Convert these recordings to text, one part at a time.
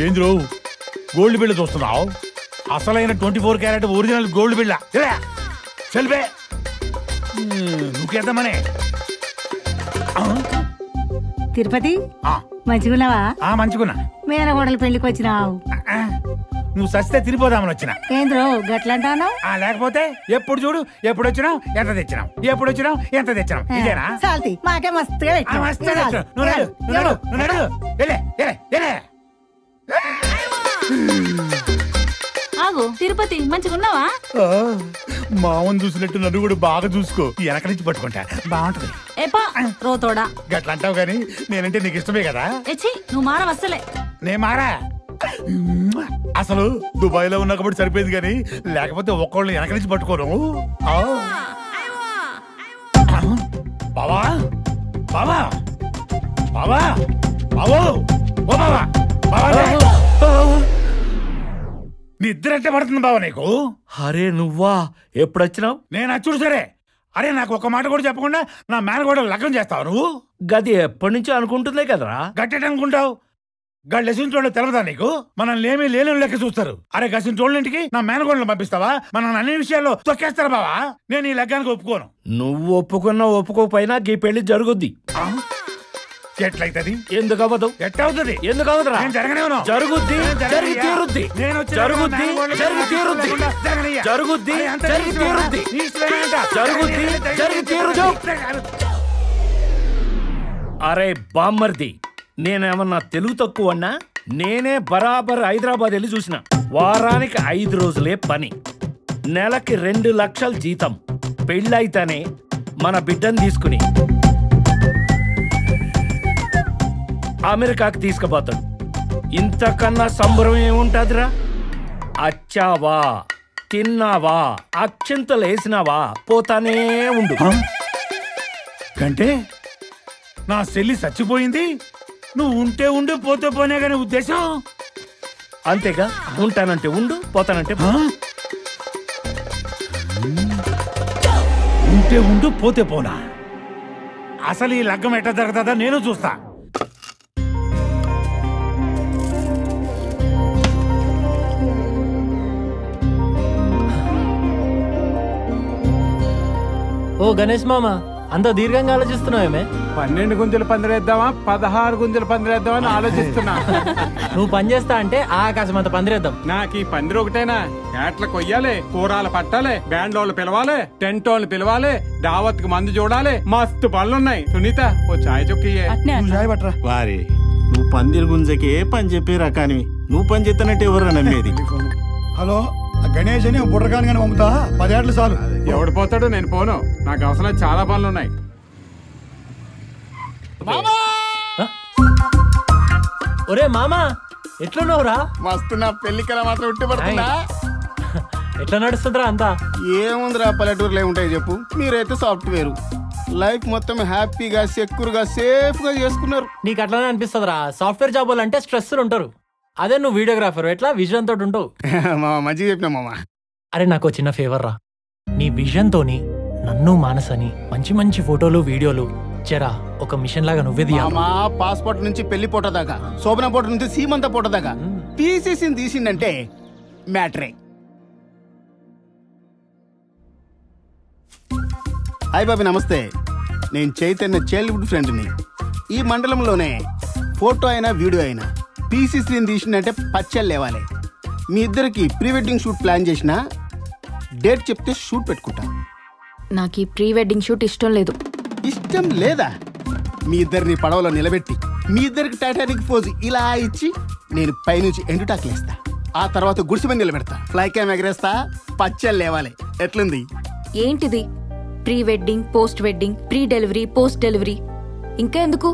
ఏంద్రో gold బిళ్ళ చూస్తున్నావు? అసలైన 24 క్యారెట్ ఒరిజినల్ గోల్డ్ బిళ్ళ. సెల్ఫే నువ్వుకేద్దామనే. తిరుపతి మంచిగున్నావా? మంచిగున్నా. మేనగోడలు పెళ్లికి వచ్చినావు. నువ్వు సస్తే తిరిగిపోదామని వచ్చినా. ఏంద్రో గట్లంటాను? లేకపోతే ఎప్పుడు చూడు ఎప్పుడు వచ్చినావు ఎంత తెచ్చినావు, ఎప్పుడు వచ్చినావు ఎంత తెచ్చినావు, ఇదేనా? చాల్తి మాకే మస్తుగా ఆగు తిరుపతి మంచిగున్నావా? మామని చూసినట్టు నన్ను కూడా బాగా చూసుకో. వెనక నుంచి పట్టుకుంటా బాగుంటది. ఏపా రోతోడా గట్ల అంటావు గాని నేనంటే నీకు ఇష్టమే కదా. నువ్వు మారవస్తలే. నే మారా. అసలు దుబాయ్ లో ఉన్నా కాబట్టి సరిపోయింది గాని లేకపోతే ఒక్కళ్ళు వెనక నుంచి పట్టుకోను. బావా బావా బావా బావో ఓ బావా బావా నిద్ర అంటే పడుతుంది బావ నీకు? అరే నువ్వా ఎప్పుడొచ్చినావు? నేను అచ్చుడు సరే. అరే నాకు ఒక మాట కూడా చెప్పకుండా నా మేనగోడ లగ్నం చేస్తావు నువ్వు? గది ఎప్పటి నుంచో అనుకుంటుందే కదరా. గట్టెట్ అనుకుంటావు? గళ్ళు ఎసింటోళ్ళు తెలవదా నీకు? మనల్ని ఏమీ లేని లెక్క చూస్తారు. అరే గసింటోళ్ళింటికి నా మేనగోడలు పంపిస్తావా? మన అన్ని విషయాల్లో తొక్కేస్తారా బావా? నేను ఈ లగ్గానికి ఒప్పుకోను. నువ్వు ఒప్పుకున్నా ఒప్పుకోకపోయినా ఈ పెళ్లి జరుగుద్ది. ఎట్లయితది? ఎందుకు అవ్వదు? ఎట్టవుతుంది? ఎందుకు అవ్వదురా? జరగనేవును. జరుగుద్ది జరిగి తీరుద్ది. జరుగుద్ది జరిగి తీరుద్ది. జరుగుద్ది జరిగి తీరుద్ది. జరుగుద్ది జరిగి తీరుద్ది. అరే బామ్మర్ది, నేనేమన్నా తెలుగు తక్కువన్నా? నేనే బరాబర్ హైదరాబాద్ వెళ్ళి చూసిన. వారానికి 5 రోజులే పని, నెలకి 2 లక్షల జీతం. పెళ్ళైతేనే మన బిడ్డను తీసుకుని అమెరికాకి తీసుకుపోతాడు. ఇంతకన్నా సంబరం ఏముంటదిరా? అచ్చావా, తిన్నావా, అక్షింతలు వేసినావా, పోతానే ఉండు. అంటే నా చెల్లి చచ్చిపోయింది, నువ్వు ఉంటే ఉండు పోతే పోనే కానీ ఉద్దేశం అంతేగా. ఉంటానంటే ఉండు, పోతానంటే ఉంటే ఉండు పోతే పోనా? అసలు ఈ లగ్గం ఎట్లా జరుగుతుందో నేను చూస్తా. ఓ గణేష్ మామ, అంత దీర్ఘంగా ఆలోచిస్తున్నావేమే? 12 గుంజలు పందిరేద్దామా 16 గుంజలు పందిరేద్దామా అని ఆలోచిస్తున్నా. నువ్వు పని చేస్తా అంటే ఆకాశం అంత పందిరేద్దాం. నాకు ఈ పందిరి ఒకటేనా? ఏట్ల కొయ్యాలి, కూరాలు పట్టాలి, బ్యాండ్ వాళ్ళు పిలవాలి, టెంట్ వాళ్ళు పిలవాలి, దావత్ కి మందు చూడాలి, మస్తు పనులున్నాయి. సునీత ఓ చాయ్ చుక్కయ్యే. వారి నువ్వు పందిరి గుంజకే పని చెప్పే రకానివి. నువ్వు పని చేస్తానంటే ఎవరు నమ్మేది? హలో గణేష్ అని బుర్రకాని కానీ పంపుతా. 10 ఏళ్ళు చాలు. ఎవడు పోతాడో నేను పోను. నాకు అవసరం చాలా పనులున్నాయి. ఒరే మామా, ఎట్లున్నావురా? మస్తు. నా పెళ్లికల మాత్రం ఉట్టి పడుతుందా? ఎట్లా నడుస్తుందిరా అంతా? ఏముందిరా, పల్లెటూరులో ఏముంటాయి చెప్పు. మీరైతే సాఫ్ట్వేర్ లైఫ్ మొత్తం హ్యాపీగా సెక్యూర్ గా సేఫ్ గా చేసుకున్నారు. నీకు అట్లానే అనిపిస్తుందిరా? సాఫ్ట్వేర్ జాబ్ అంటే స్ట్రెస్ ఉంటారు. అదే నువ్వు వీడియోగ్రాఫర్, ఎట్లా విజన్ తోటి ఉంటావు. మంచిగా చెప్పినా మామా. అరే నాకు చిన్న ఫేవర్ రా, నీ విజన్ తోని నన్ను మానసని మంచి మంచి ఫోటోలు వీడియోలు చెరా ఒక మిషన్ లాగా నువ్వే తీయాలి. పాస్పోర్ట్ నుంచి పెళ్లి ఫోటో దాకా, శోభన ఫోటో నుంచి సీమంత ఫోటో దాకా తీసిందంటే మ్యాటరే. హాయ్ బాబీ, నమస్తే. నేను చైతన్య చైల్డ్హుడ్ ఫ్రెండ్ని. ఈ మండలంలోనే ఫోటో అయినా వీడియో అయినా పీసీసీని తీసిందంటే పచ్చళ్ళు లేవాలి. మీ ఇద్దరికి ప్రీ వెడ్డింగ్ షూట్ ప్లాన్ చేసిన డేట్ చెప్తే షూట్ పెట్టుకుంటా. నాకు ఈ ప్రీ వెడ్డింగ్ షూట్ ఇష్టం లేదు. ఇష్టం లేదా? మీ ఇద్దరిని పడవలో నిలబెట్టి మీ ఇద్దరికి టైటానిక్ పోజ్ ఇలా ఇచ్చి నేను పైనుంచి ఎండుటాకులేస్తా. ఆ తర్వాత గుడిసె మీద నిలబెడతా, ఫ్లై క్యామ్ ఎగరేస్తా, పచ్చళ్ళు లేవాలి. ఎట్లుంది? ఏంటిది pre wedding, post wedding, pre delivery, post delivery? ఇంకా ఎందుకు?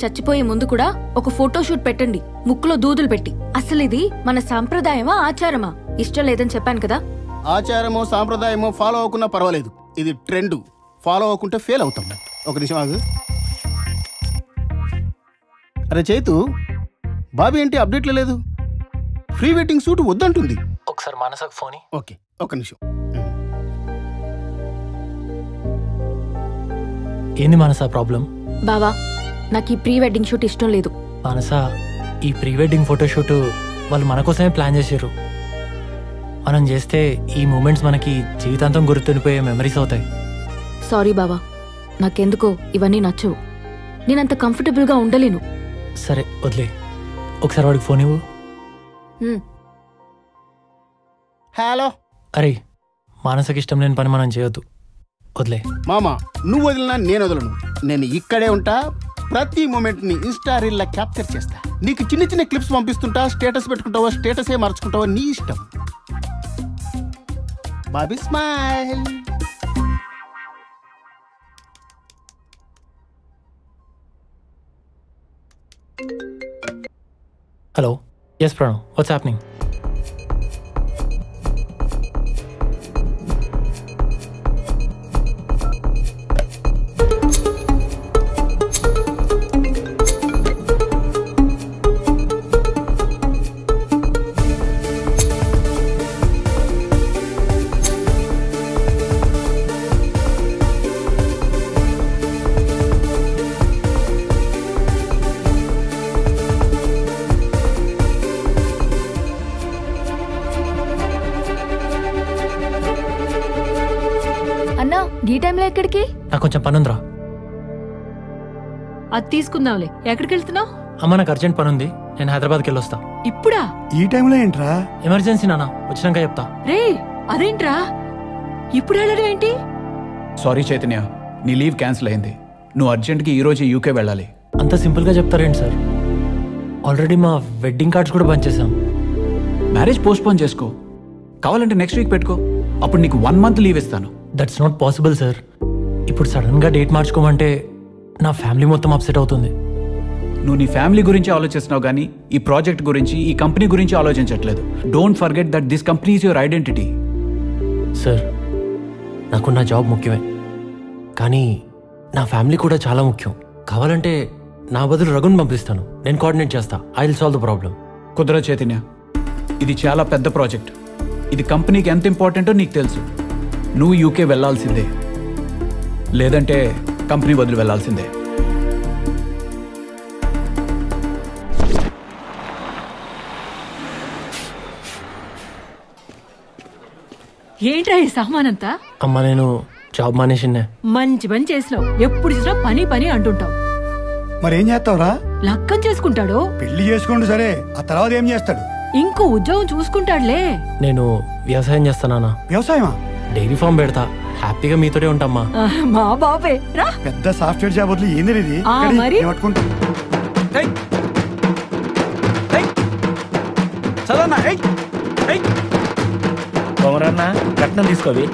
చచ్చిపోయే ముందు కూడా ఒక ఫోటోషూట్ పెట్టండి, ముక్కులో దూదులు పెట్టి. అసలు ఇది మన సాంప్రదాయమా ఆచారమా? ఇష్టం లేదని చెప్పాను కదా. ఆచారమో సాంప్రదాయమో ఫాలో అవ్వకున్నా పర్వాలేదు. ఇది ట్రెండ్. ఫాలో అవ్వకుంటే ఫెయిల్ అవుతాం. ఒక నిమిషం ఆగు. అరే చైతు, బాబీ ఏంటి అప్డేట్లో లేదు? ప్రీ వెడ్డింగ్ షూట్ వద్దంటుంది. ఒకసారి మనసకు ఫోన్. ఓకే, ఒక నిమిషం. ఏంది మనసా ప్రాబ్లం? బావా, నాకు ఈ ప్రీ వెడ్డింగ్ షూట్ ఇష్టం లేదు. మనసా, ఈ ప్రీ వెడ్డింగ్ ఫోటోషూట్ వాళ్ళు మన కోసమే ప్లాన్ చేశారు. మనం చేస్తే ఈ మూమెంట్స్ మనకి జీవితాంతం గుర్తుండిపోయే మెమరీస్ అవుతాయి. సారీ బావా, నాకెందుకో ఇవన్నీ నచ్చవు. నేనంత కంఫర్టబుల్గా ఉండలేను. సరే వదిలే, ఒకసారి వాడికి ఫోన్ ఇవ్వు. హలో. అరే మానసకి ఇష్టం లేని పని మనం చేయొద్దు, వదిలే. మామ నువ్వు వదిలినా నేను వదలను. నేను ఇక్కడే ఉంటా, ప్రతి మూమెంట్ ని ఇన్స్టా రీల్ లా క్యాప్చర్ చేస్తా. నీకు చిన్న చిన్న క్లిప్స్ పంపిస్తుంటా, స్టేటస్ పెట్టుకుంటావో స్టేటసే మార్చుకుంటావో నీ ఇష్టం. Bobby smile. Hello. Yes Pranav, what's happening? అన్నా ఈ టైంలో ఎక్కడికి? నాకు కొంచెం పని ఉందిరా. అది తీసుకుందాంలే. ఎక్కడికి వెళ్తున్నావు? అమ్మ నాకు అర్జెంట్ పని ఉంది, నేను హైదరాబాద్కి వెళ్ళొస్తా. ఇప్పుడా? ఈ టైంలో ఏంట్రా? ఎమర్జెన్సీ నాన్న, వచ్చినాక చెప్తా. రే అదేంట్రా ఇప్పుడు వెళ్ళడం ఏంటి? సారీ చైతన్య, నీ లీవ్ క్యాన్సిల్ అయింది. నువ్వు అర్జెంట్కి ఈరోజు యూకే వెళ్ళాలి. అంత సింపుల్గా చెప్తారేంటి సార్? ఆల్రెడీ మా వెడ్డింగ్ కార్డ్స్ కూడా పంచేసాం. మ్యారేజ్ పోస్ట్పోన్ చేసుకో, కావాలంటే నెక్స్ట్ వీక్ పెట్టుకో. అప్పుడు నీకు 1 month లీవ్ ఇస్తాను. That's not possible sir. ఇప్పుడు సడన్గా డేట్ మార్చుకోమంటే నా ఫ్యామిలీ మొత్తం అప్సెట్ అవుతుంది. నువ్వు నీ ఫ్యామిలీ గురించి ఆలోచిస్తున్నావు కానీ ఈ ప్రాజెక్ట్ గురించి, ఈ కంపెనీ గురించి ఆలోచించట్లేదు. Don't forget that this company is your identity. Sir నాకు నా జాబ్ ముఖ్యమే, కానీ నా ఫ్యామిలీ కూడా చాలా ముఖ్యం. కావాలంటే నా బదులు రఘుని పంపిస్తాను, నేను కోఆర్డినేట్ చేస్తా. I will solve the problem. కుదరదు చైతన్య, ఇది చాలా పెద్ద ప్రాజెక్ట్. ఇది కంపెనీకి ఎంత ఇంపార్టెంటో నీకు తెలుసు. నువ్వు యూకే వెళ్ళాల్సిందే, లేదంటే కంపెనీ వదిలి వెళ్ళాల్సిందే. ఏంట్రా ఈ సామానంతా? అమ్మ నేను జాబ్ మానేసిన్నే. మంచి పని చేసినావు. ఎప్పుడు చూసినా పని పని అంటుంటావు. మరేం చేస్తావురా? లక్కం చేసుకుంటాడు. పెళ్లి చేసుకోండి సరే, ఆ తర్వాత ఏం చేస్తాడు? ఇంకో ఉద్యోగం చూసుకుంటాడులే. నేను వ్యవసాయం చేస్తానా? వ్యవసాయమా? డైరీ ఫామ్ పెడతా, హ్యాపీగా మీతోనే ఉంటామ్మా. మా బాబే రా. పెద్ద సాఫ్ట్వేర్ జాబ్ వదిలి ఏంది ఇది? మరి కొమరన్న కట్నం తీసుకోవి.